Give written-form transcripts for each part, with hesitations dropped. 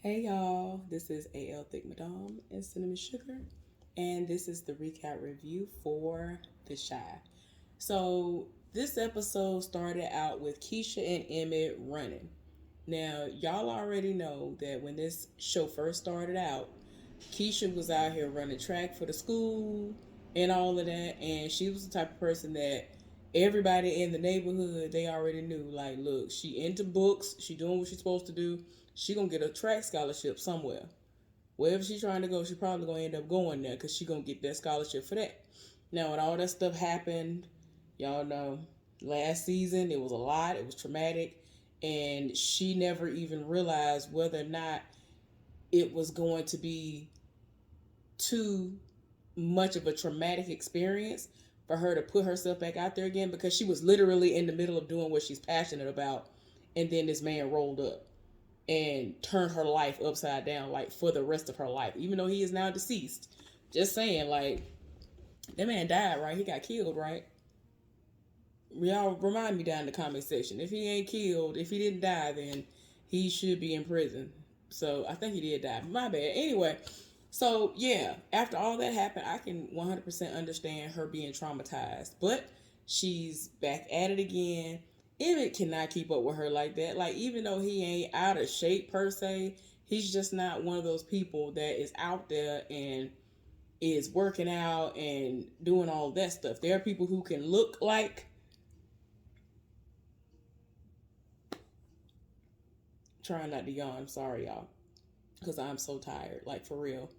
Hey y'all, this is AL Thick Madame and Cinnamon Sugar, and this is the recap review for The Shy. So, this episode started out with Keisha and Emmett running. Now, y'all already know that when this show first started out, Keisha was out here running track for the school and all of that, and she was the type of person that everybody in the neighborhood they already knew. Like, look, she into books, she doing what she's supposed to do. She gonna get a track scholarship somewhere. Wherever she's trying to go, she probably gonna end up going there because she gonna get that scholarship for that. Now, when all that stuff happened, y'all know last season it was a lot. It was traumatic, and she never even realized whether or not it was going to be too much of a traumatic experience for her to put herself back out there again because she was literally in the middle of doing what she's passionate about, and then this man rolled up and turned her life upside down, like for the rest of her life, even though he is now deceased. Just saying, like, that man died, right? He got killed, right? Y'all remind me down in the comment section. If he ain't killed, if he didn't die, then he should be in prison. So I think he did die. My bad. Anyway, so yeah, after all that happened, I can 100% understand her being traumatized. But she's back at it again. Emmett cannot keep up with her like that. Like, even though he ain't out of shape per se, he's just not one of those people that is out there and is working out and doing all that stuff. There are people who can look like, trying not to yawn, sorry y'all, because I'm so tired, like for real.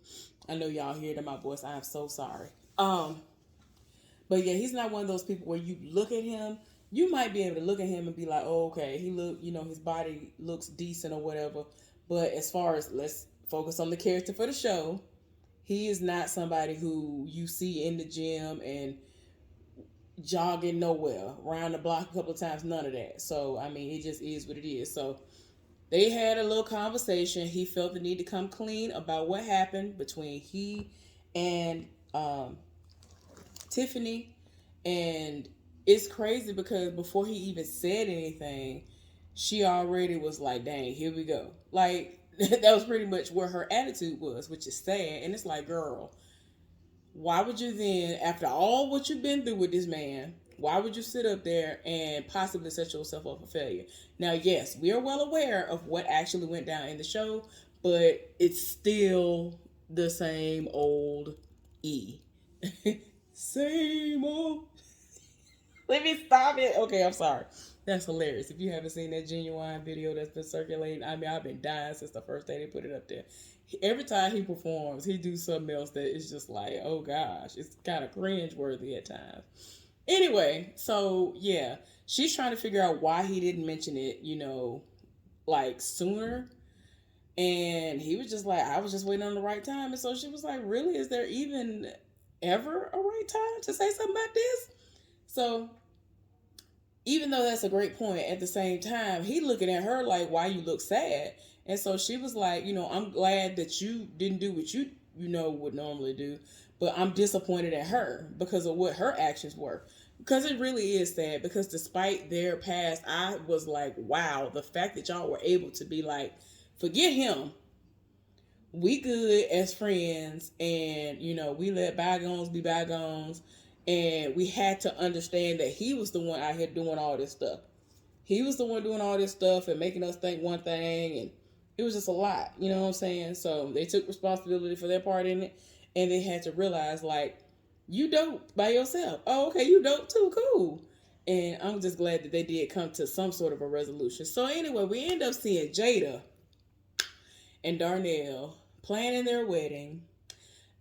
I know y'all hear it in my voice. I am so sorry. But yeah, he's not one of those people where you look at him, you might be able to look at him and be like, oh, okay, he look, his body looks decent or whatever. But as far as, let's focus on the character for the show, he is not somebody who you see in the gym and jogging nowhere, around the block a couple of times, none of that. So I mean, it just is what it is. So they had a little conversation. He felt the need to come clean about what happened between he and Tiffany. And it's crazy because before he even said anything, she already was like, dang, here we go. Like, that was pretty much where her attitude was, which is sad. And it's like, girl, why would you then, after all what you've been through with this man, why would you sit up there and possibly set yourself up for failure? Now, yes, we are well aware of what actually went down in the show, but it's still the same old E. Same old. Let me stop it. Okay, I'm sorry. That's hilarious. If you haven't seen that Genuine video that's been circulating, I mean, I've been dying since the first day they put it up there. Every time he performs, he do something else that is just like, oh gosh, it's kind of cringe worthy at times. Anyway, so yeah, she's trying to figure out why he didn't mention it, like sooner. And he was just like, I was just waiting on the right time. And so she was like, really? Is there even ever a right time to say something about this? So even though that's a great point, at the same time, he looking at her like, why you look sad? And so she was like, I'm glad that you didn't do what you would normally do, but I'm disappointed at her because of what her actions were. Because it really is sad, because despite their past, I was like, wow, the fact that y'all were able to be like, forget him. We good as friends, and we let bygones be bygones, and we had to understand that he was the one out here doing all this stuff. He was the one doing all this stuff and making us think one thing, and it was just a lot, you know what I'm saying? So they took responsibility for their part in it, and they had to realize, like, you dope by yourself. Oh, okay, you dope too, cool. And I'm just glad that they did come to some sort of a resolution. So anyway, we end up seeing Jada and Darnell planning their wedding,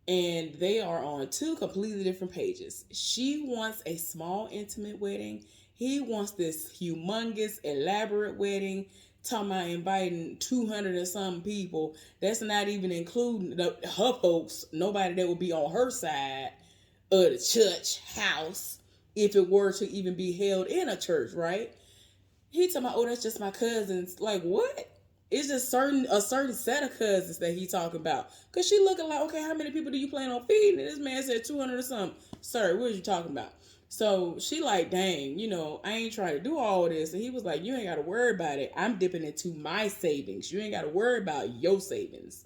and they are on two completely different pages. She wants a small, intimate wedding. He wants this humongous, elaborate wedding. Talking about inviting 200 and some people. That's not even including her folks. Nobody that would be on her side of the church house if it were to even be held in a church, right? He talking about, oh, that's just my cousins. Like, what? It's just a certain set of cousins that he talking about. Cause she looking like, okay, how many people do you plan on feeding? And this man said 200 or something. Sir, what are you talking about? So she like, dang, I ain't trying to do all of this. And he was like, you ain't got to worry about it. I'm dipping into my savings. You ain't got to worry about your savings.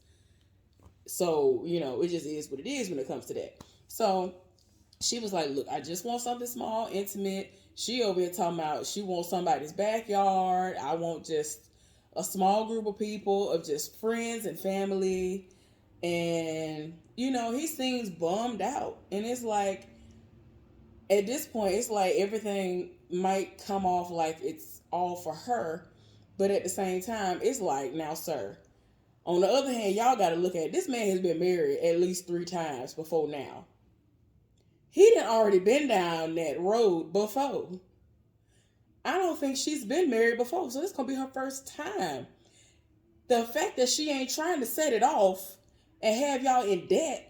So, it just is what it is when it comes to that. So she was like, look, I just want something small, intimate. She over here talking about she wants somebody's backyard. I want just a small group of people, of just friends and family. And, he seems bummed out. And it's like, at this point, it's like everything might come off like it's all for her. But at the same time, it's like, now, sir, on the other hand, y'all got to look at it. This man has been married at least 3 times before now. He done already been down that road before. I don't think she's been married before, so this gonna be her first time. The fact that she ain't trying to set it off and have y'all in debt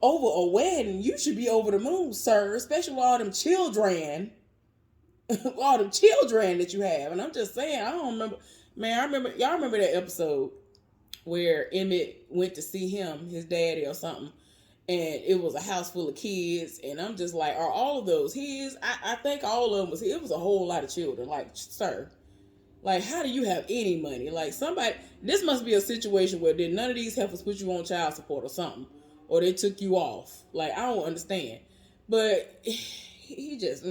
over a wedding, you should be over the moon, sir. Especially with all them children, all them children that you have. And I'm just saying, I don't remember, man. Y'all remember that episode where Emmett went to see his daddy or something, and it was a house full of kids, and I'm just like, are all of those his? I think all of them was. It was a whole lot of children. Like, sir, like, how do you have any money? Like, somebody, this must be a situation where did none of these heifers put you on child support or something, or they took you off. Like, I don't understand. But he just,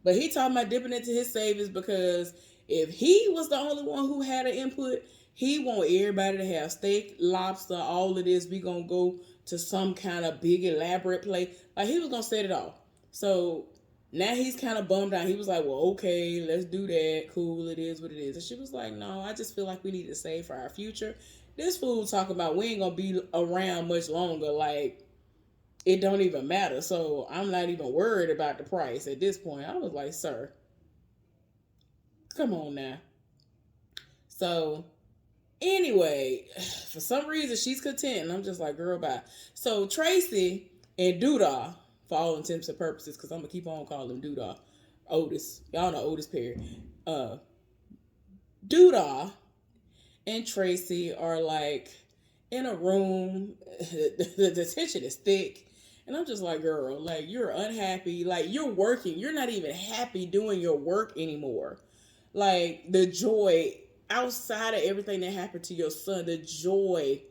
But he talking about dipping into his savings because if he was the only one who had an input, he want everybody to have steak, lobster, all of this. We gonna go to some kind of big elaborate place. Like, he was gonna set it off. So now he's kind of bummed out. He was like, well, okay, let's do that. Cool, it is what it is. And she was like, no, I just feel like we need to save for our future. This fool talking about we ain't gonna be around much longer. Like, it don't even matter. So I'm not even worried about the price at this point. I was like, sir, come on now. So anyway, for some reason she's content, and I'm just like, girl, bye. So Tracy and Doodah, for all intents and purposes, because I'm gonna keep on calling him Doodah, Otis. Y'all know Otis Perry. Doodah and Tracy are like in a room. The tension is thick. And I'm just like, girl, like, you're unhappy. Like, you're working. You're not even happy doing your work anymore. Like, the joy outside of everything that happened to your son, the joy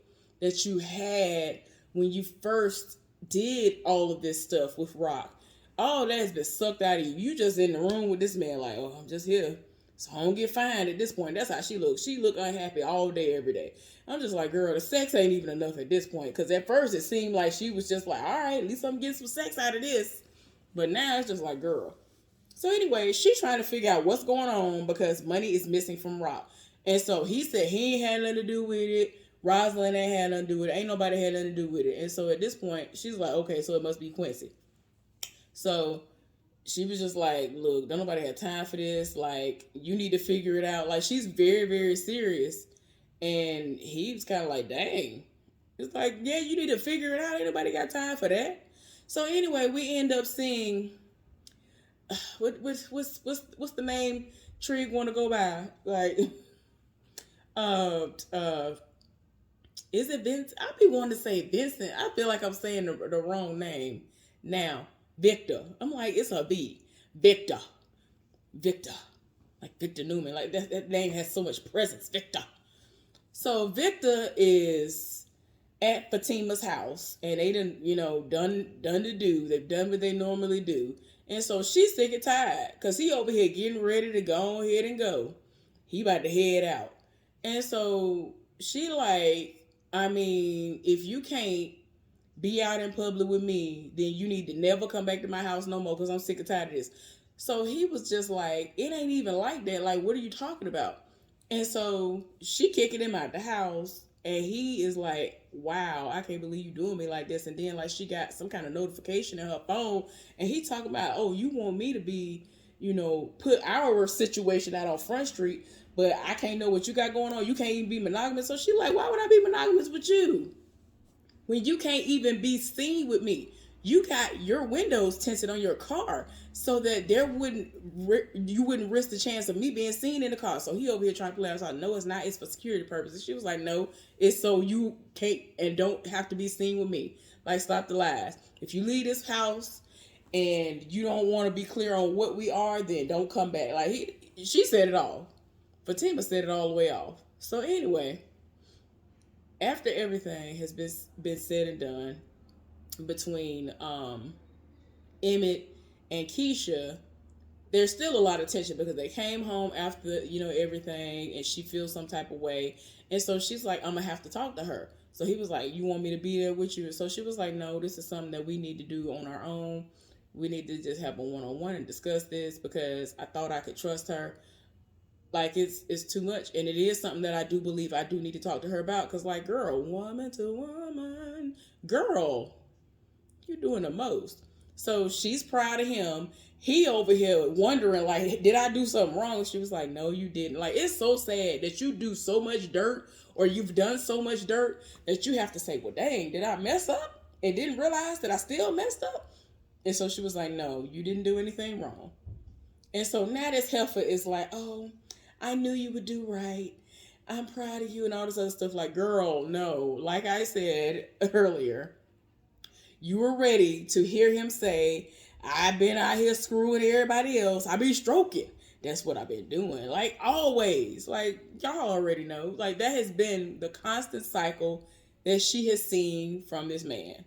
that you had when you first did all of this stuff with Rock, all that has been sucked out of you. You just in the room with this man like, oh, I'm just here. So I don't get fined at this point. That's how she looks. She look unhappy all day, every day. I'm just like, girl, the sex ain't even enough at this point. Because at first it seemed like she was just like, all right, at least I'm getting some sex out of this. But now it's just like, girl. So anyway, she's trying to figure out what's going on because money is missing from Rock. And so he said he ain't had nothing to do with it. Rosalind ain't had nothing to do with it. Ain't nobody had nothing to do with it. And so at this point, she's like, okay, so it must be Quincy. So she was just like, look, don't nobody have time for this. Like, you need to figure it out. Like, she's very, very serious. And he was kind of like, dang. It's like, yeah, you need to figure it out. Ain't nobody got time for that. So anyway, we end up seeing, what's the name Trig want to go by? Like, is it Vincent? I be wanting to say Vincent. I feel like I'm saying the wrong name now. Victor. I'm like, it's a B. Victor. Like Victor Newman. Like that name has so much presence. Victor. So Victor is at Fatima's house, and they done to do. They've done what they normally do. And so she's sick and tired because he over here getting ready to go ahead and go. He about to head out. And so she like, I mean, if you can't be out in public with me, then you need to never come back to my house no more because I'm sick and tired of this. So he was just like, it ain't even like that. Like, what are you talking about? And so she kicking him out the house, and he is like, wow, I can't believe you doing me like this. And then like she got some kind of notification in her phone, and he talking about, oh, you want me to be, put our situation out on Front Street, but I can't know what you got going on. You can't even be monogamous. So she like, why would I be monogamous with you when you can't even be seen with me? You got your windows tinted on your car so that you wouldn't risk the chance of me being seen in the car. So he over here trying to play outside. No, it's not. It's for security purposes. She was like, no, it's so you can't and don't have to be seen with me. Like, stop the lies. If you leave this house and you don't want to be clear on what we are, then don't come back. Like she said it all. Fatima said it all the way off. So anyway, after everything has been said and done between Emmett and Keisha, there's still a lot of tension because they came home after everything, and she feels some type of way, and so she's like, I'm gonna have to talk to her. So he was like, you want me to be there with you? So she was like, no, this is something that we need to do on our own. We need to just have a one-on-one and discuss this because I thought I could trust her. Like it's too much, and it is something that I do believe I do need to talk to her about because, like, girl, woman to woman, girl, you're doing the most. So she's proud of him. He over here wondering, like, did I do something wrong? She was like, no, you didn't. Like, it's so sad that you do so much dirt, or you've done so much dirt that you have to say, well, dang, did I mess up and didn't realize that I still messed up? And so she was like, no, you didn't do anything wrong. And so now this heifer is like, oh, I knew you would do right. I'm proud of you and all this other stuff. Like, girl, no. Like I said earlier, you were ready to hear him say, I've been out here screwing everybody else. I be stroking. That's what I've been doing. Like, always. Like, y'all already know. Like, that has been the constant cycle that she has seen from this man.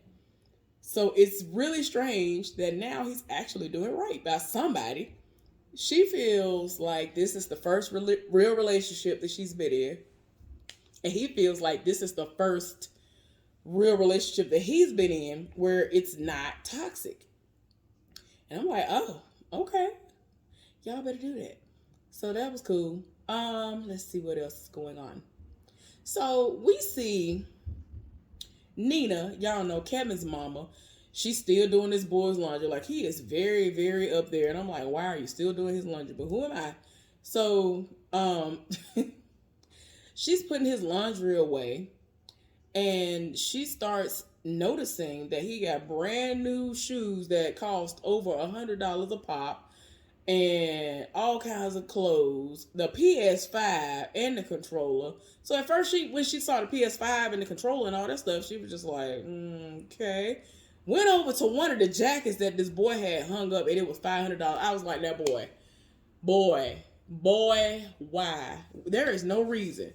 So it's really strange that now he's actually doing right by somebody. She feels like this is the first real relationship that she's been in. And he feels like this is the first real relationship that he's been in where it's not toxic. And I'm like, oh, okay. Y'all better do that. So that was cool. Let's see what else is going on. So we see Nina, y'all know Kevin's mama. She's still doing this boy's laundry. Like, he is very, very up there. And I'm like, why are you still doing his laundry? But who am I? So, she's putting his laundry away. And she starts noticing that he got brand new shoes that cost over $100 a pop. And all kinds of clothes. The PS5 and the controller. So at first, when she saw the PS5 and the controller and all that stuff, she was just like, okay. Went over to one of the jackets that this boy had hung up, and it was $500. I was like, that boy, why? There is no reason.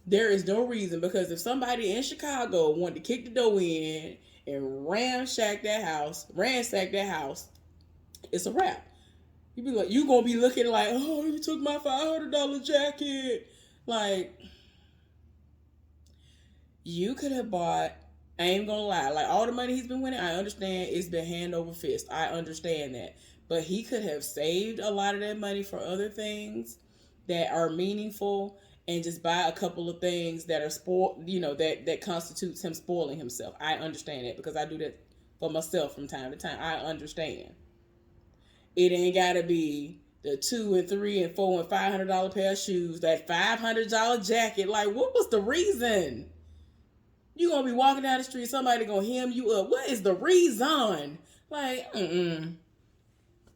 There is no reason, because if somebody in Chicago wanted to kick the door in and ransack that house, it's a wrap. You gonna be looking like, oh, you took my $500 jacket. Like, you could have bought, I ain't gonna lie, like, all the money he's been winning, I understand it's been hand over fist. I understand that. But he could have saved a lot of that money for other things that are meaningful and just buy a couple of things that are that constitutes him spoiling himself. I understand that because I do that for myself from time to time. I understand. It ain't gotta be the $2 and $3 and $4 and $500 pair of shoes, that $500 jacket. Like, what was the reason? You gonna be walking down the street, somebody gonna hem you up. What is the reason? Like,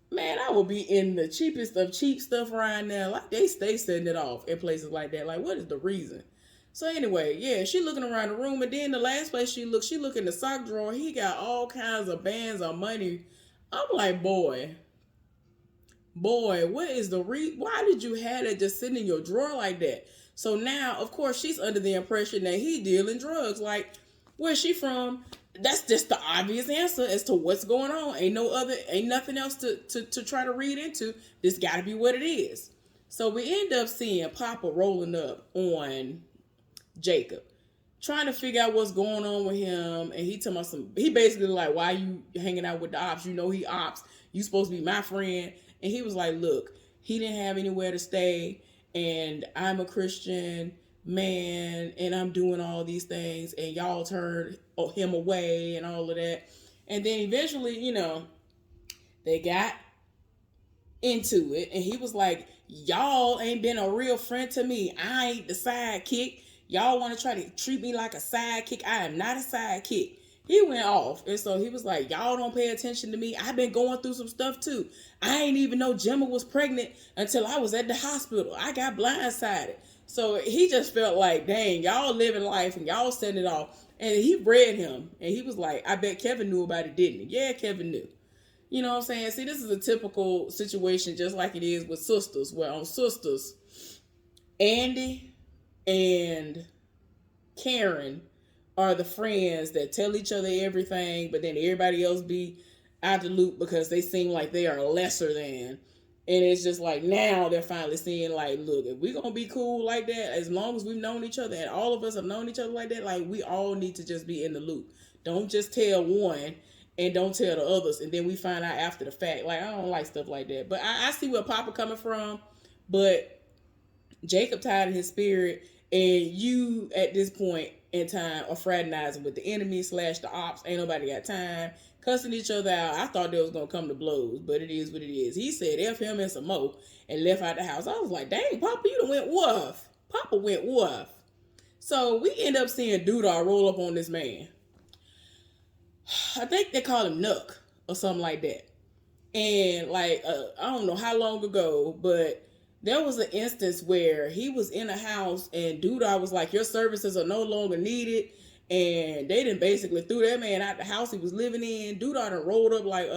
Man, I will be in the cheapest of cheap stuff around there. Like, they stay setting it off in places like that. Like, what is the reason? So anyway, yeah, she looking around the room, and then the last place she look in the sock drawer. He got all kinds of bands of money. I'm like, boy, what is the why did you have it just sitting in your drawer like that? So now, of course, she's under the impression that he dealing drugs. Like, where's she from? That's just the obvious answer as to what's going on. Ain't nothing else to try to read into. This gotta be what it is. So we end up seeing Papa rolling up on Jacob, trying to figure out what's going on with him. And he basically like, why you hanging out with the ops? You know he ops. You supposed to be my friend. And he was like, look, he didn't have anywhere to stay, and I'm a Christian man, and I'm doing all these things, and y'all turned him away and all of that. And then eventually, they got into it, and he was like, y'all ain't been a real friend to me. I ain't the sidekick. Y'all want to try to treat me like a sidekick. I am not a sidekick. He went off. And so he was like, y'all don't pay attention to me. I've been going through some stuff too. I ain't even know Gemma was pregnant until I was at the hospital. I got blindsided. So he just felt like, dang, y'all living life and y'all setting it off. And he read him. And he was like, I bet Kevin knew about it, didn't he? Yeah, Kevin knew. You know what I'm saying? See, this is a typical situation, just like it is with sisters. Where on sisters, Andy and Karen are the friends that tell each other everything, but then everybody else be out the loop because they seem like they are lesser than. And it's just like now they're finally seeing like, look, if we're gonna be cool like that, as long as we've known each other and all of us have known each other like that, like we all need to just be in the loop. Don't just tell one and don't tell the others, and then we find out after the fact. Like I don't like stuff like that. But I see where Papa coming from, but Jacob tied in his spirit, and you at this point in time are fraternizing with the enemy slash the ops. Ain't nobody got time. Cussing each other out. I thought they was gonna come to blows, but it is what it is. He said F him and some more and left out the house. I was like, dang, Papa, you done went woof. Papa went woof. So we end up seeing Doodah roll up on this man. I think they call him Nook or something like that. And like I don't know how long ago, but there was an instance where he was in a house and Doodah was like, your services are no longer needed. And they done basically threw that man out the house he was living in. Doodah done rolled up like,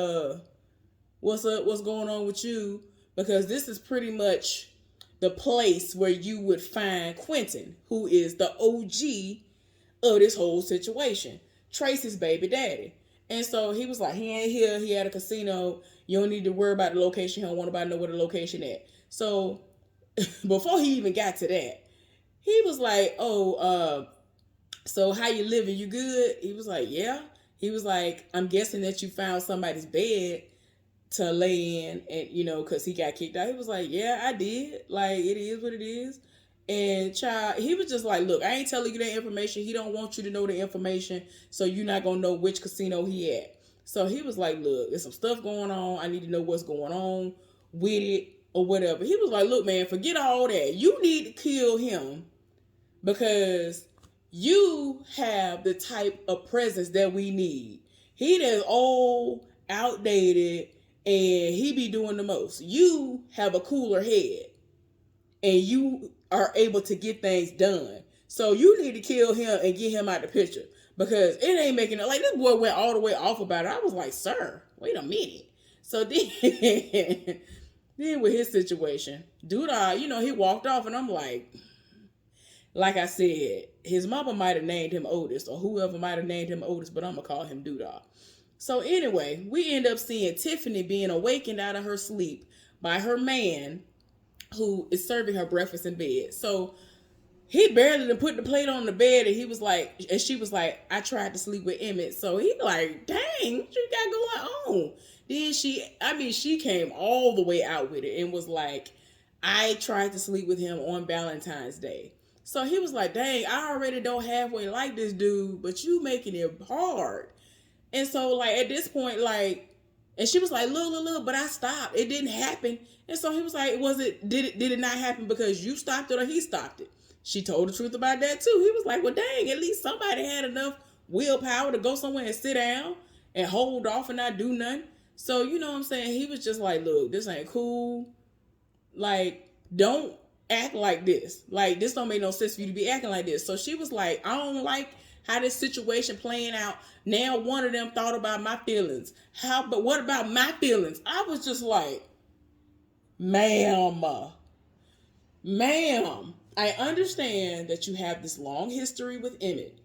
what's up? What's going on with you? Because this is pretty much the place where you would find Quentin, who is the OG of this whole situation. Tracy's baby daddy. And so he was like, he ain't here. He had a casino. You don't need to worry about the location. He don't want nobody to know where the location at. So before he even got to that, he was like, so how you living? You good? He was like, yeah. He was like, I'm guessing that you found somebody's bed to lay in, and because he got kicked out. He was like, yeah, I did. Like, it is what it is. And child, he was just like, look, I ain't telling you that information. He don't want you to know the information, so you're not gonna know which casino he at. So he was like, look, there's some stuff going on. I need to know what's going on with it or whatever. He was like, look, man, forget all that. You need to kill him because you have the type of presence that we need. He is old, outdated, and he be doing the most. You have a cooler head, and you are able to get things done. So you need to kill him and get him out the picture because it ain't making it. Like, this boy went all the way off about it. I was like, sir, wait a minute. So then, then with his situation, Doodah, he walked off, and I'm like I said, his mama might have named him Otis, or whoever might have named him Otis, but I'm going to call him Doodah. So anyway, we end up seeing Tiffany being awakened out of her sleep by her man who is serving her breakfast in bed. So he barely done put the plate on the bed, and she was like, I tried to sleep with Emmett. So he like, dang, what you got going on? Then she came all the way out with it and was like, I tried to sleep with him on Valentine's Day. So he was like, dang, I already don't halfway like this dude, but you making it hard. And so, like, at this point, like, and she was like, look, but I stopped. It didn't happen. And so he was like, did it not happen because you stopped it or he stopped it? She told the truth about that too. He was like, well, dang, at least somebody had enough willpower to go somewhere and sit down and hold off and not do nothing. So, you know what I'm saying? He was just like, look, this ain't cool. Like, don't act like this. Like, this don't make no sense for you to be acting like this. So she was like, I don't like how this situation playing out. Now one of them thought about my feelings. But what about my feelings? I was just like, ma'am, I understand that you have this long history with Emmett.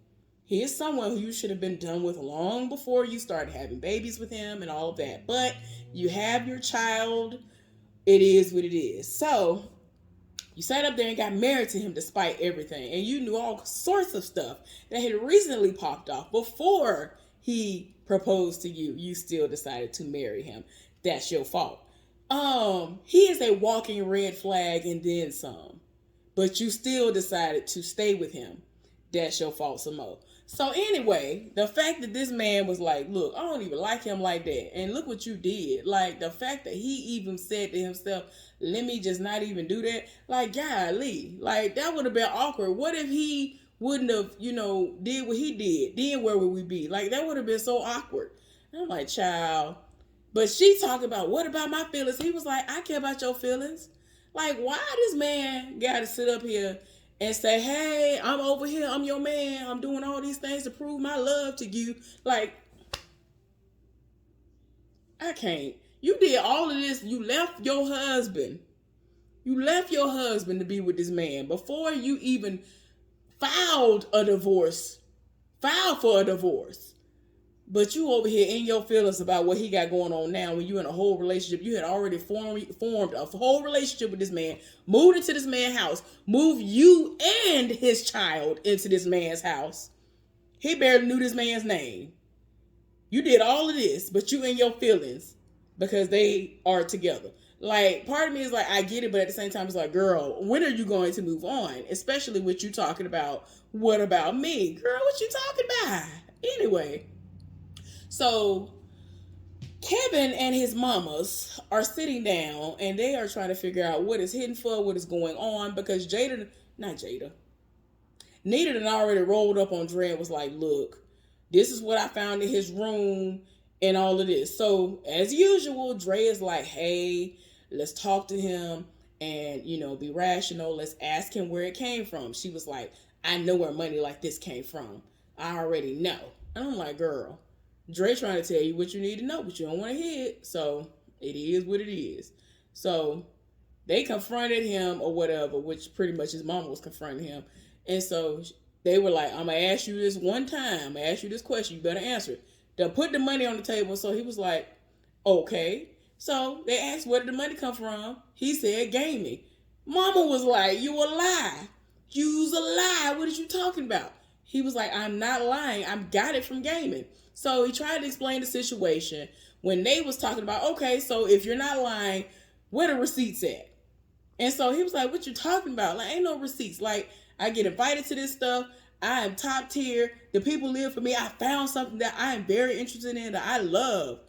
He is someone who you should have been done with long before you started having babies with him and all of that. But you have your child. It is what it is. So you sat up there and got married to him despite everything. And you knew all sorts of stuff that had recently popped off before he proposed to you. You still decided to marry him. That's your fault. He is a walking red flag and then some. But you still decided to stay with him. That's your fault some more. So anyway, the fact that this man was like, look, I don't even like him like that. And look what you did. Like, the fact that he even said to himself, let me just not even do that. Like, golly. Like, that would have been awkward. What if he wouldn't have, did what he did? Then where would we be? Like, that would have been so awkward. And I'm like, child. But she talked about, what about my feelings? He was like, I care about your feelings. Like, why this man got to sit up here and say, hey, I'm over here, I'm your man, I'm doing all these things to prove my love to you. Like, I can't. You did all of this. You left your husband. You left your husband to be with this man before you even filed a divorce. Filed for a divorce. But you over here in your feelings about what he got going on now when you in a whole relationship. You had already formed a whole relationship with this man, moved into this man's house, moved you and his child into this man's house. He barely knew this man's name. You did all of this, but you in your feelings because they are together. Like, part of me is like, I get it, but at the same time, it's like, girl, when are you going to move on? Especially with you talking about, what about me? Girl, what you talking about? Anyway. So Kevin and his mamas are sitting down and they are trying to figure out what is hidden for, what is going on, because Nita had already rolled up on Dre and was like, look, this is what I found in his room and all of this. So as usual, Dre is like, hey, let's talk to him and, be rational. Let's ask him where it came from. She was like, I know where money like this came from. I already know. And I'm like, girl, Dre trying to tell you what you need to know, but you don't want to hear it. So it is what it is. So they confronted him or whatever, which pretty much his mama was confronting him. And so they were like, I'm going to ask you this one time. I'm going to ask you this question. You better answer it. They'll put the money on the table. So he was like, okay. So they asked, where did the money come from? He said, gaming. Mama was like, you a lie. You's a lie. What are you talking about? He was like, I'm not lying. I got it from gaming. So he tried to explain the situation when they was talking about, okay, so if you're not lying, where the receipts at? And so he was like, what you talking about? Like, ain't no receipts. Like, I get invited to this stuff. I am top tier. The people live for me. I found something that I am very interested in, that I love.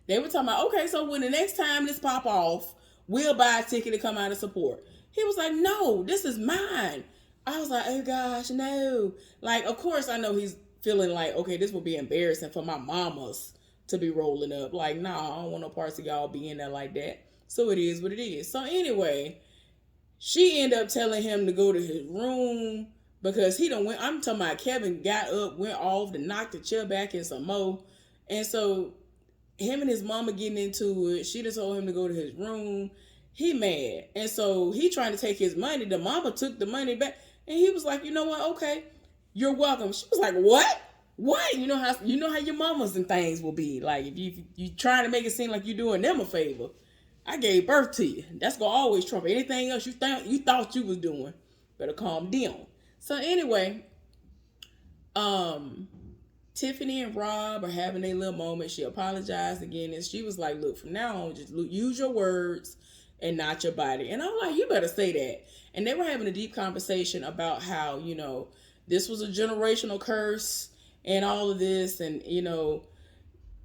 They were talking about, okay, so when the next time this pop off, we'll buy a ticket to come out and support. He was like, no, this is mine. I was like, oh gosh, no. Like, of course I know he's feeling like, okay, this will be embarrassing for my mamas to be rolling up. Like, nah, I don't want no parts of y'all being there like that. So it is what it is. So anyway, she ended up telling him to go to his room because he done went. I'm talking about Kevin got up, went off to knock the chair back in some more. And so him and his mama getting into it. She just told him to go to his room. He mad. And so he trying to take his money. The mama took the money back. And he was like, you know what? Okay, you're welcome. She was like, what? What? You know how your mamas and things will be. Like, if you trying to make it seem like you're doing them a favor. I gave birth to you. That's gonna always trump anything else you thought you was doing. Better calm down. So anyway, Tiffany and Rob are having a little moment. She apologized again, and she was like, look, from now on, just use your words and not your body. And I'm like, you better say that. And they were having a deep conversation about how, this was a generational curse and all of this. And,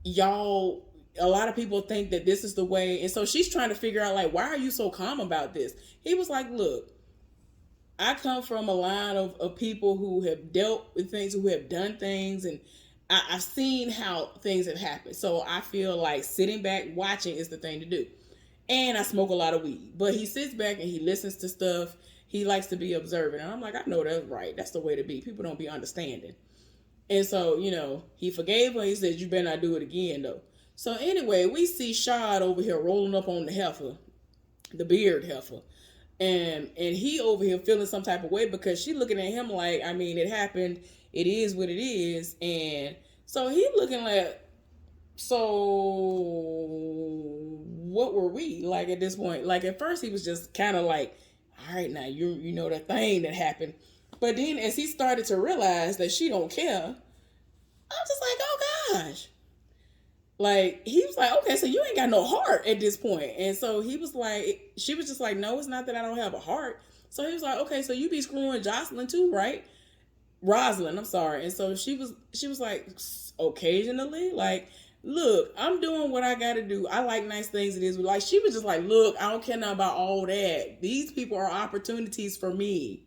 y'all, a lot of people think that this is the way. And so she's trying to figure out, like, why are you so calm about this? He was like, look, I come from a line of people who have dealt with things, who have done things, and I've seen how things have happened. So I feel like sitting back watching is the thing to do. And I smoke a lot of weed. But he sits back and he listens to stuff. He likes to be observant. And I'm like, I know that's right. That's the way to be. People don't be understanding. And so, he forgave her. He said, you better not do it again, though. So anyway, we see Shad over here rolling up on the heifer, the beard heifer. And he over here feeling some type of way because she looking at him like, I mean, it happened. It is what it is. And so he looking like, so what were we like at this point? Like at first he was just kind of like, all right, now you know the thing that happened. But then as he started to realize that she don't care, I'm just like, oh gosh. Like, he was like, okay, so you ain't got no heart at this point. And so he was like, she was just like, no, it's not that I don't have a heart. So he was like, okay, so you be screwing Jocelyn too, right? Rosalind, I'm sorry. And so she was like, occasionally, like, look, I'm doing what I got to do. I like nice things. It is like, she was just like, look, I don't care nothing about all that. These people are opportunities for me.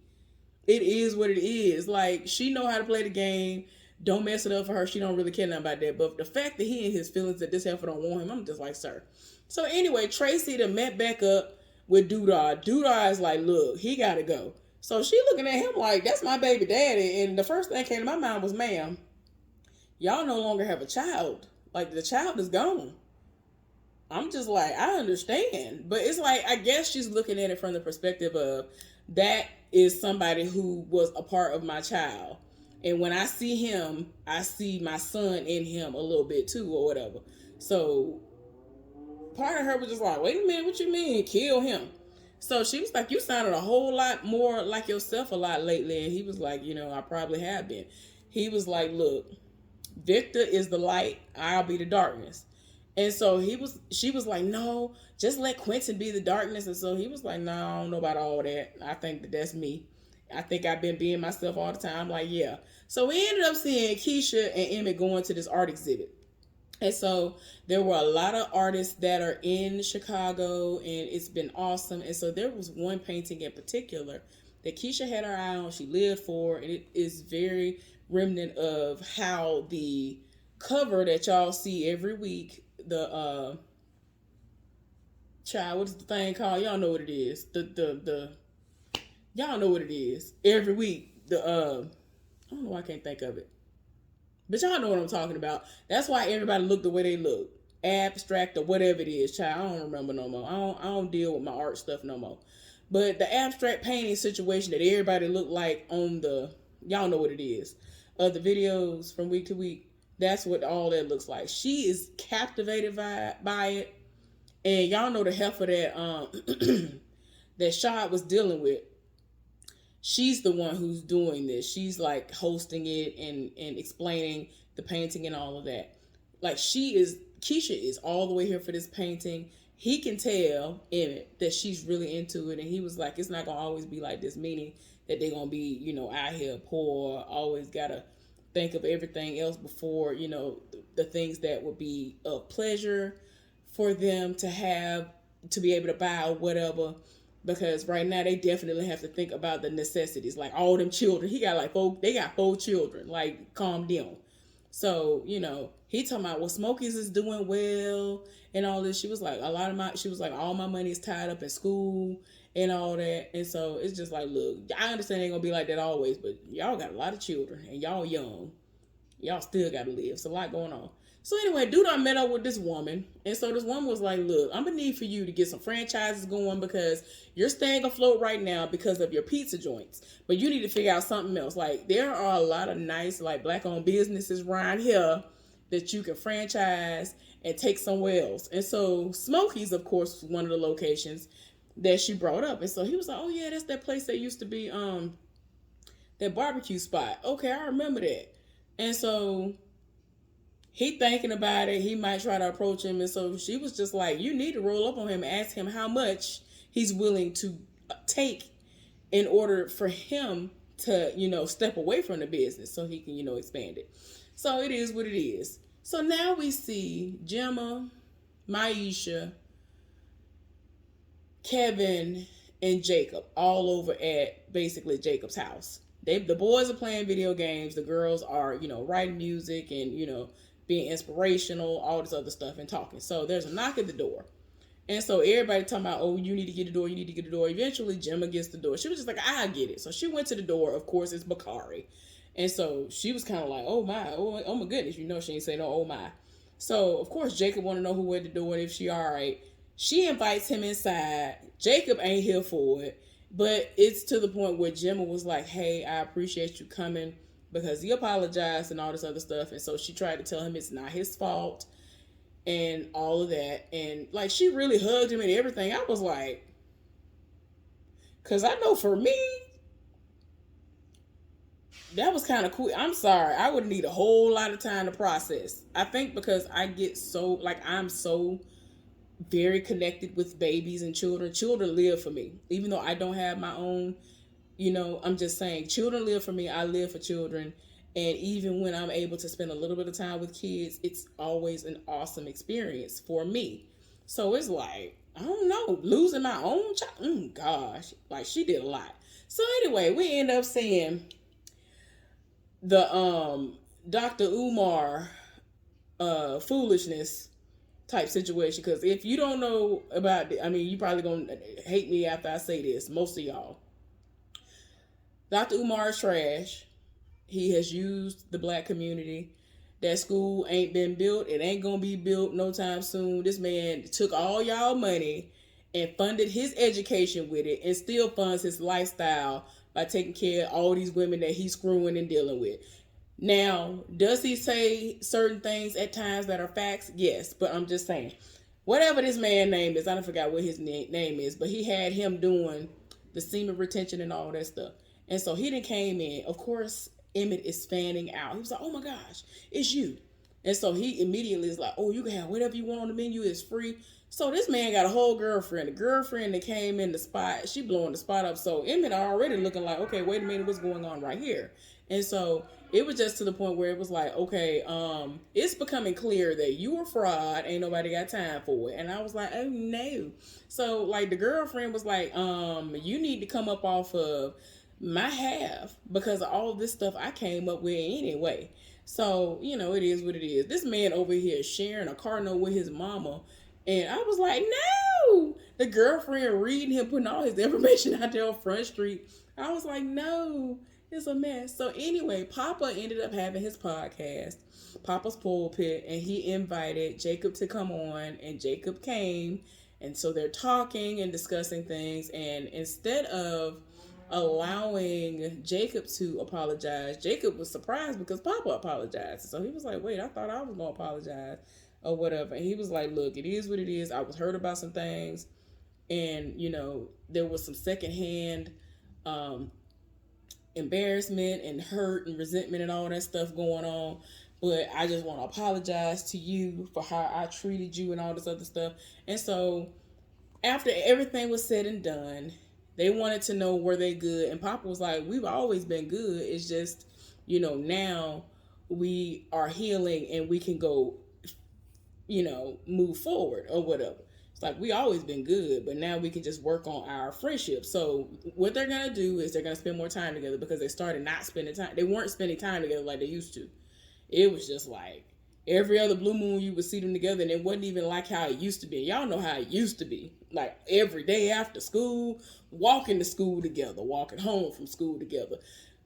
It is what it is. Like, she know how to play the game. Don't mess it up for her. She don't really care nothing about that. But the fact that he and his feelings that this heifer don't want him, I'm just like, sir. So anyway, Tracy done met back up with Doodah. Doodah is like, look, he got to go. So she looking at him like, that's my baby daddy. And the first thing that came to my mind was, ma'am, y'all no longer have a child. Like the child is gone. I'm just like, I understand. But it's like, I guess she's looking at it from the perspective of that is somebody who was a part of my child. And when I see him, I see my son in him a little bit too, or whatever. So part of her was just like, wait a minute, what you mean, kill him? So she was like, you sounded a whole lot more like yourself a lot lately. And he was like, I probably have been. He was like, look, Victor is the light, I'll be the darkness. And so she was like, no, just let Quentin be the darkness. And so he was like, no, I don't know about all that. I think that's me. I think I've been being myself all the time. I'm like, yeah. So we ended up seeing Keisha and Emmett going to this art exhibit. And so there were a lot of artists that are in Chicago, and it's been awesome. And so there was one painting in particular that Keisha had her eye on, she lived for, and it is very remnant of how the cover that y'all see every week, the child, what is the thing called? Y'all know what it is. The y'all know what it is. Every week, I don't know why I can't think of it. But y'all know what I'm talking about. That's why everybody look the way they look. Abstract or whatever it is, child. I don't remember no more. I don't deal with my art stuff no more. But the abstract painting situation that everybody look like on the, y'all know what it is, the videos from week to week, that's what all that looks like. She is captivated by it. And y'all know the heifer that that Shad was dealing with. She's the one who's doing this. She's like hosting it and explaining the painting and all of that. Like Keisha is all the way here for this painting. He can tell Emmett that she's really into it, and he was like, it's not gonna always be like this, meaning that they're gonna be, out here poor, always gotta think of everything else before, the things that would be of pleasure for them to have, to be able to buy or whatever. Because right now they definitely have to think about the necessities. Like all them children, he got like they got 4 children. Like, calm down. So, he talking about, well, Smokies is doing well and all this. She was like, she was like, all my money is tied up in school and all that. And so it's just like, look, I understand it ain't gonna be like that always, but y'all got a lot of children and y'all young. Y'all still gotta live. It's a lot going on. So anyway, dude, I met up with this woman. And so this woman was like, look, I'm gonna need for you to get some franchises going because you're staying afloat right now because of your pizza joints. But you need to figure out something else. Like, there are a lot of nice, like, black-owned businesses around here that you can franchise and take somewhere else. And so Smokies, of course, was one of the locations that she brought up. And so he was like, oh yeah, that's that place that used to be that barbecue spot. Okay, I remember that. And so he thinking about it, he might try to approach him. And so she was just like, you need to roll up on him and ask him how much he's willing to take in order for him to, step away from the business so he can, expand it. So it is what it is. So now we see Gemma, Maisha, Kevin, and Jacob all over at basically Jacob's house. The boys are playing video games. The girls are, writing music and, being inspirational, all this other stuff and talking. So there's a knock at the door. And so everybody talking about, oh, you need to get the door, you need to get the door. Eventually, Gemma gets the door. She was just like, I get it. So she went to the door. Of course, it's Bakari. And so she was kind of like, oh my goodness. She ain't say no, oh my. So, of course, Jacob want to know who at the door and if she all right. She invites him inside. Jacob ain't here for it. But it's to the point where Gemma was like, hey, I appreciate you coming, because he apologized and all this other stuff. And so she tried to tell him it's not his fault and all of that. And like, she really hugged him and everything. I was like, because I know for me, that was kind of cool. I'm sorry. I would need a whole lot of time to process. I think because I get so, like, I'm so very connected with babies and children. Children live for me. Even though I don't have my own, I'm just saying, children live for me. I live for children. And even when I'm able to spend a little bit of time with kids, it's always an awesome experience for me. So it's like, I don't know, losing my own child. Gosh, like, she did a lot. So anyway, we end up seeing the Dr. Umar foolishness type situation. Because if you don't know about it, I mean, you probably gonna hate me after I say this, most of y'all. Dr. Umar is trash. He has used the black community That school ain't been built. It ain't gonna be built no time soon. This man took all y'all money and funded his education with it and still funds his lifestyle by taking care of all these women that he's screwing and dealing with. Now, does he say certain things at times that are facts? Yes, but I'm just saying, whatever this man's name is, I don't forget what his name is, but he had him doing the semen retention and all that stuff. And so he didn't came in. Of course, Emmett is fanning out. He was like, "Oh my gosh, it's you." And so he immediately is like, "Oh, you can have whatever you want on the menu. It's free." So this man got a whole girlfriend. The girlfriend that came in the spot, she blowing the spot up. So Emmett already looking like, okay, wait a minute, what's going on right here? And so it was just to the point where it was like, okay, it's becoming clear that you a fraud. Ain't nobody got time for it. And I was like, oh no. So like the girlfriend was like, you need to come up off of my half because of all this stuff I came up with anyway. So, you know, it is what it is. This man over here sharing a car note with his mama. And I was like, no. The girlfriend reading him, putting all his information out there on Front Street. I was like, no. It's a mess. So anyway, Papa ended up having his podcast, Papa's Pulpit, and he invited Jacob to come on, and Jacob came. And so they're talking and discussing things. And instead of allowing Jacob to apologize, Jacob was surprised because Papa apologized. So he was like, wait, I thought I was going to apologize or whatever. And he was like, look, it is what it is. I was hurt about some things. And, you know, there was some secondhand embarrassment and hurt and resentment and all that stuff going on. But I just want to apologize to you for how I treated you and all this other stuff. And so after everything was said and done, they wanted to know were they good. And Papa was like, we've always been good. It's just, you know, now we are healing and we can go, you know, move forward or whatever. It's like we always been good, but now we can just work on our friendship. So what they're gonna do is they're gonna spend more time together because they started not spending time. They weren't spending time together like they used to. It was just like every other blue moon you would see them together, and it wasn't even like how it used to be. Y'all know how it used to be. Like every day after school, walking to school together, walking home from school together,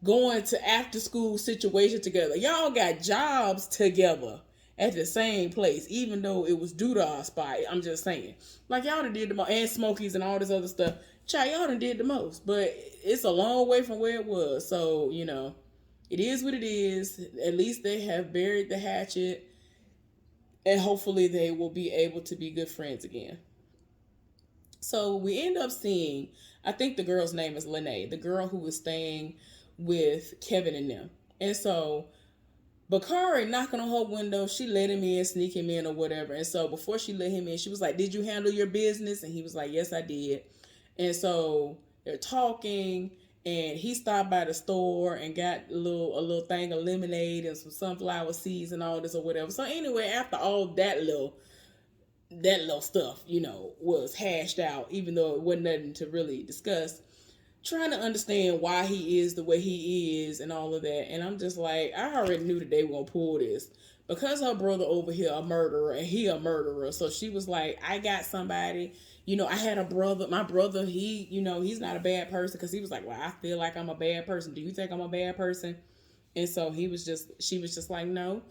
going to after school situations together. Y'all got jobs together at the same place, even though it was due to our spot. I'm just saying. Like, y'all done did the most, and Smokies and all this other stuff. Child, y'all done did the most. But it's a long way from where it was. So, you know, it is what it is. At least they have buried the hatchet. And hopefully they will be able to be good friends again. So we end up seeing, I think the girl's name is Lene, the girl who was staying with Kevin and them. And so Bakari knocking on her window, she let him in, sneak him in or whatever. And so before she let him in, she was like, did you handle your business? And he was like, yes, I did. And so they're talking, and he stopped by the store and got a little thing of lemonade and some sunflower seeds and all this or whatever. So anyway, after all that little stuff, you know, was hashed out, even though it wasn't nothing to really discuss, trying to understand why he is the way he is and all of that. And I'm just like, I already knew that they were going to pull this because her brother over here a murderer and he a murderer. So she was like, I got somebody, you know, I had a brother, my brother, he, you know, he's not a bad person, because he was like, well, I feel like I'm a bad person. Do you think I'm a bad person? And so she was just like, no,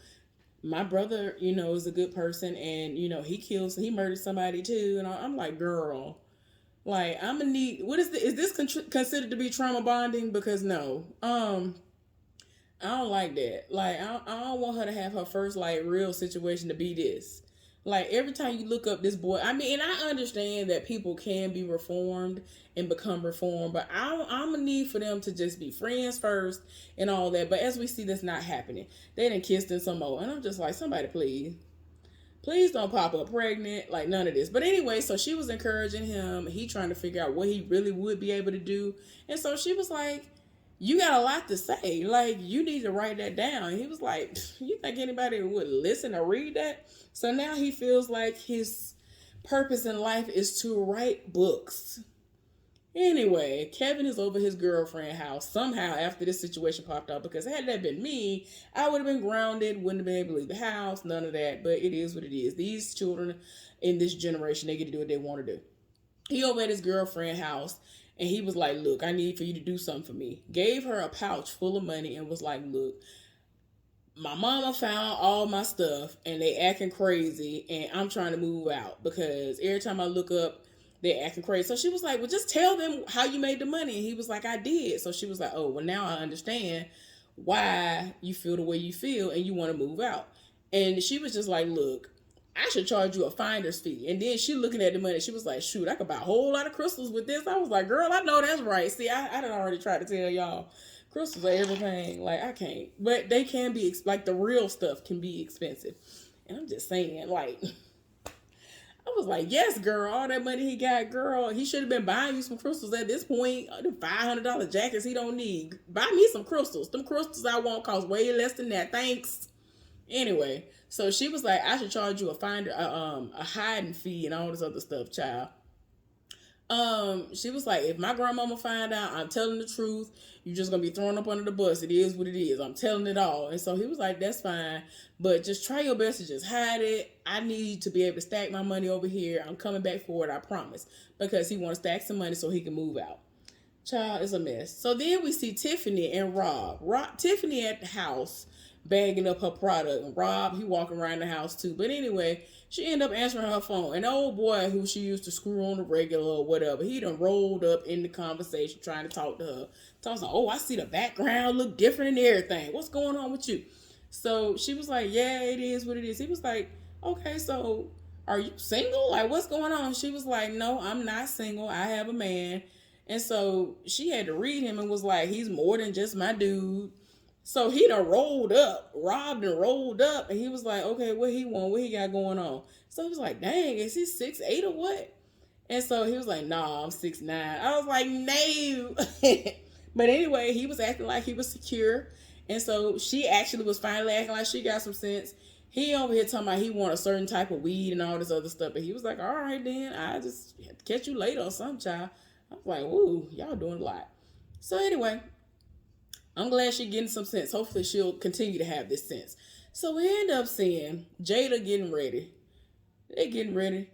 my brother, you know, is a good person, and, you know, he murdered somebody too. And I'm like, girl, like, I'm gonna need, is this considered to be trauma bonding? Because no, I don't like that. Like, I don't want her to have her first, like, real situation to be this. Like, every time you look up this boy, I mean, and I understand that people can be reformed and become reformed, but I'm gonna need for them to just be friends first and all that. But as we see, that's not happening. They done kissed and some more, and I'm just like, somebody please don't pop up pregnant, like none of this. But anyway, so she was encouraging him. He trying to figure out what he really would be able to do. And so she was like, you got a lot to say. Like, you need to write that down. And he was like, you think anybody would listen or read that? So now he feels like his purpose in life is to write books. Anyway, Kevin is over his girlfriend's house somehow after this situation popped up, because had that been me, I would have been grounded, wouldn't have been able to leave the house, none of that. But it is what it is. These children in this generation, they get to do what they want to do. He over at his girlfriend's house, and he was like, look, I need for you to do something for me. Gave her a pouch full of money and was like, look, My mama found all my stuff and they acting crazy and I'm trying to move out because every time I look up they're acting crazy. So she was like, well, just tell them how you made the money. And he was like, I did. So she was like, oh, well, now I understand why you feel the way you feel and you want to move out. And she was just like, look, I should charge you a finder's fee. And then she looking at the money, she was like, shoot, I could buy a whole lot of crystals with this. I was like, girl, I know that's right. See, I done already tried to tell y'all crystals are everything. Like, I can't. But they can be, like, the real stuff can be expensive. And I'm just saying, like, I was like, yes, girl, all that money he got, girl, he should have been buying you some crystals at this point. The $500 jackets he don't need. Buy me some crystals. Them crystals I want cost way less than that. Thanks. Anyway, so she was like, I should charge you a finder, a hiding fee and all this other stuff, child. She was like, if my grandmama find out, I'm telling the truth. You're just gonna be thrown up under the bus. It is what it is. I'm telling it all. And so he was like, that's fine, but just try your best to just hide it. I need to be able to stack my money over here. I'm coming back for it, I promise. Because he wants to stack some money so he can move out. Child, is a mess. So then we see Tiffany and Rob. Tiffany at the house bagging up her product. And Rob, he walking around the house too. But anyway, she ended up answering her phone. And the old boy who she used to screw on the regular or whatever, he done rolled up in the conversation trying to talk to her. Talking like, oh, I see the background look different and everything. What's going on with you? So she was like, yeah, it is what it is. He was like, okay, so are you single? Like, what's going on? She was like, no, I'm not single. I have a man. And so she had to read him and was like, he's more than just my dude. So he done rolled up, robbed and rolled up, and he was like, okay, what he want? What he got going on? So he was like, dang, is he 6'8" or what? And so he was like, nah, I'm 6'9". I was like, no. But anyway, he was acting like he was secure. And so she actually was finally acting like she got some sense. He over here talking about he want a certain type of weed and all this other stuff. But he was like, all right, then, I just have to catch you later or some child. I was like, ooh, y'all doing a lot. So anyway, I'm glad she's getting some sense. Hopefully she'll continue to have this sense. So we end up seeing Jada getting ready. They're getting ready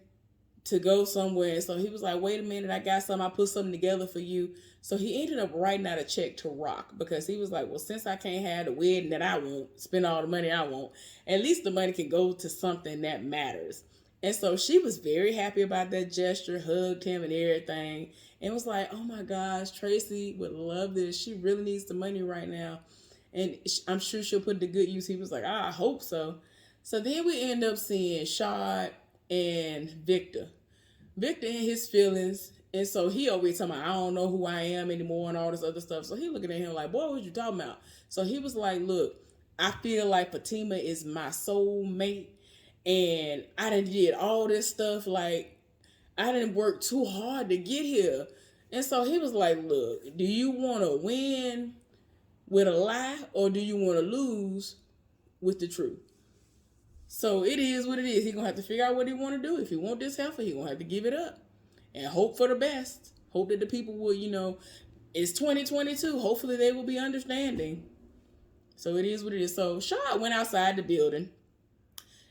to go somewhere. So he was like, wait a minute, I got something. I put something together for you. So he ended up writing out a check to Rock because he was like, well, since I can't have the wedding that I want, spend all the money I want, at least the money can go to something that matters. And so she was very happy about that gesture, hugged him and everything, and was like, oh my gosh, Tracy would love this. She really needs the money right now. And I'm sure she'll put it to good use. He was like, I hope so. So then we end up seeing Shad and Victor. Victor in his feelings. And so he always talking about, I don't know who I am anymore and all this other stuff. So he looking at him like, boy, what you talking about? So he was like, look, I feel like Fatima is my soulmate. And I done did all this stuff. Like, I didn't work too hard to get here. And so he was like, look, do you want to win with a lie or do you want to lose with the truth? So it is what it is. He gonna have to figure out what he want to do. If he want this heifer, he gonna have to give it up and hope for the best. Hope that the people will, it's 2022. Hopefully they will be understanding. So it is what it is. So Shad went outside the building.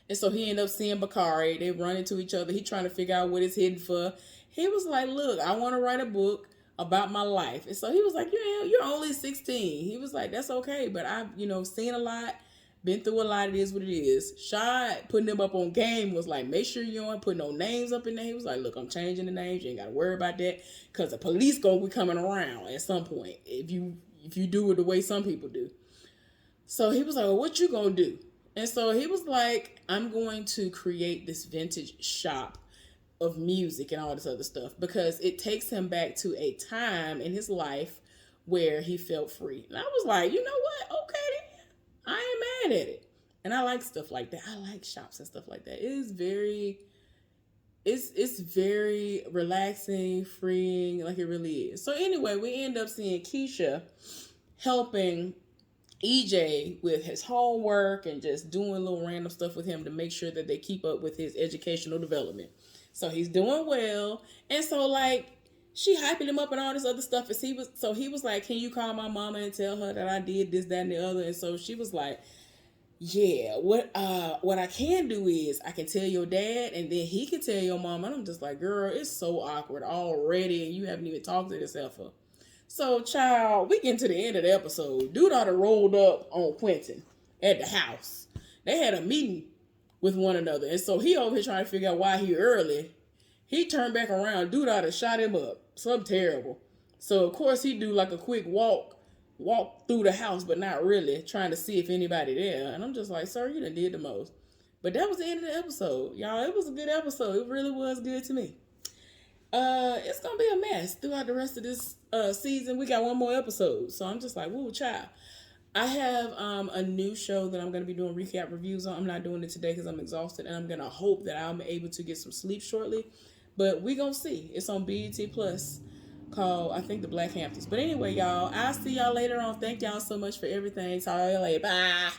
And so he ended up seeing Bakari. They run into each other. He trying to figure out what it's hidden for. He was like, look, I want to write a book about my life. And so he was like, you're only 16. He was like, that's okay. But I've, seen a lot, been through a lot. It is what it is. Shad putting them up on game was like, make sure you don't put no names up in there. He was like, look, I'm changing the names. You ain't got to worry about that because the police going to be coming around at some point if you do it the way some people do. So he was like, well, what you going to do? And so he was like, I'm going to create this vintage shop of music and all this other stuff because it takes him back to a time in his life where he felt free. And I was like, you know what? Okay, then. I ain't mad at it. And I like stuff like that. I like shops and stuff like that. It is very, it's very relaxing, freeing, like it really is. So anyway, we end up seeing Keisha helping EJ with his homework and just doing little random stuff with him to make sure that they keep up with his educational development. So he's doing well. And so like she hyping him up and all this other stuff. And he was like, can you call my mama and tell her that I did this, that, and the other? And so she was like, yeah, what I can do is I can tell your dad and then he can tell your mom. And I'm just like, girl, it's so awkward already and you haven't even talked to this heifer. So, child, we get to the end of the episode. Dude oughta rolled up on Quentin. at the house. They had a meeting with one another. And so he over here trying to figure out why he early. He turned back around. Dude ought to shot him up. Something terrible. So of course he do like a quick walk through the house, but not really, trying to see if anybody there. And I'm just like, sir, you done did the most. But that was the end of the episode. Y'all, it was a good episode. It really was good to me. It's gonna be a mess throughout the rest of this season. We got one more episode. So I'm just like, woo, child. I have a new show that I'm going to be doing recap reviews on. I'm not doing it today because I'm exhausted, and I'm going to hope that I'm able to get some sleep shortly. But we going to see. It's on BET Plus called, I think, The Black Hamptons. But anyway, y'all, I'll see y'all later on. Thank y'all so much for everything. Talk to you later. Bye.